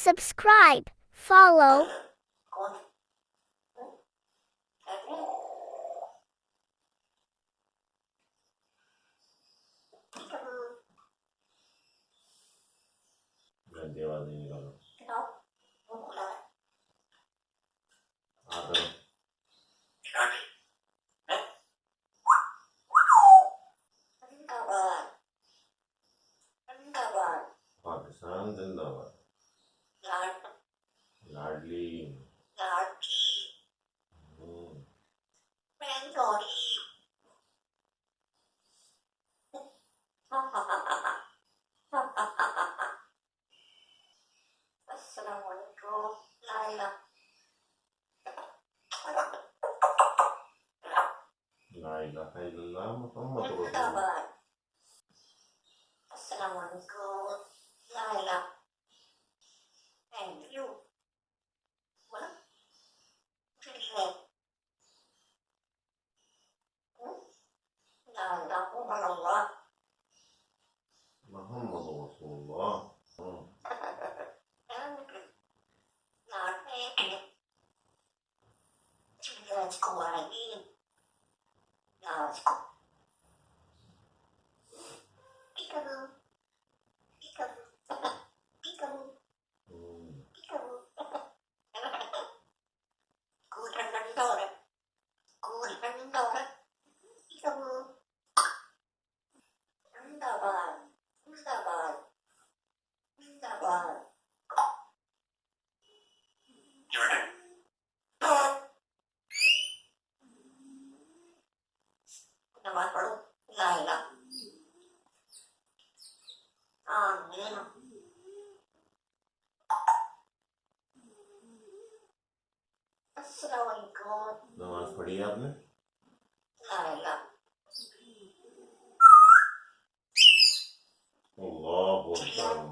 subscribe, follow. गंदी आवाज नहीं निकालो। आकर पाकिस्तान जिंदाबाद। लाडली ला इलाहा इल्लल्लाह मुहम्मद रसूलुल्लाह। मोहम्मद रसूलुल्लाह। नमाज पढ़ी आपने? अल्लाहु अकबर।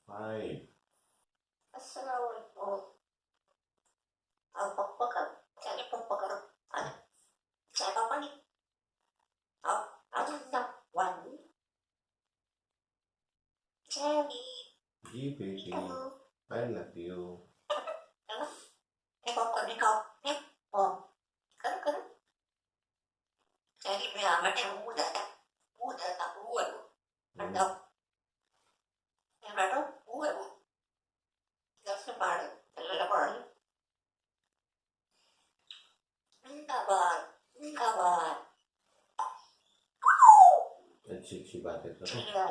Five. जी बेटी, I love you. अच्छी अच्छी बातें करो।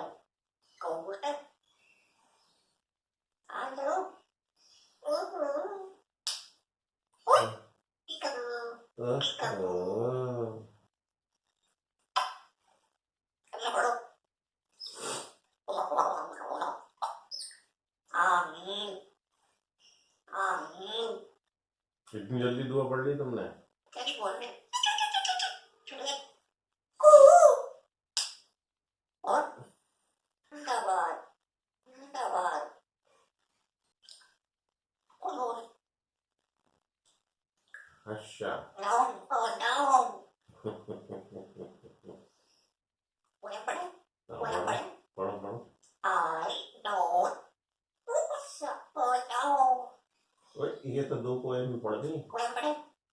इतनी जल्दी दुआ पढ़ ली तुमने? अच्छा। पढ़ो। ये तो दो पोएम पढ़ दी।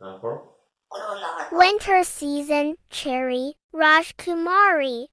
हाँ पढ़ो। Winter season, cherry, Rajkumari.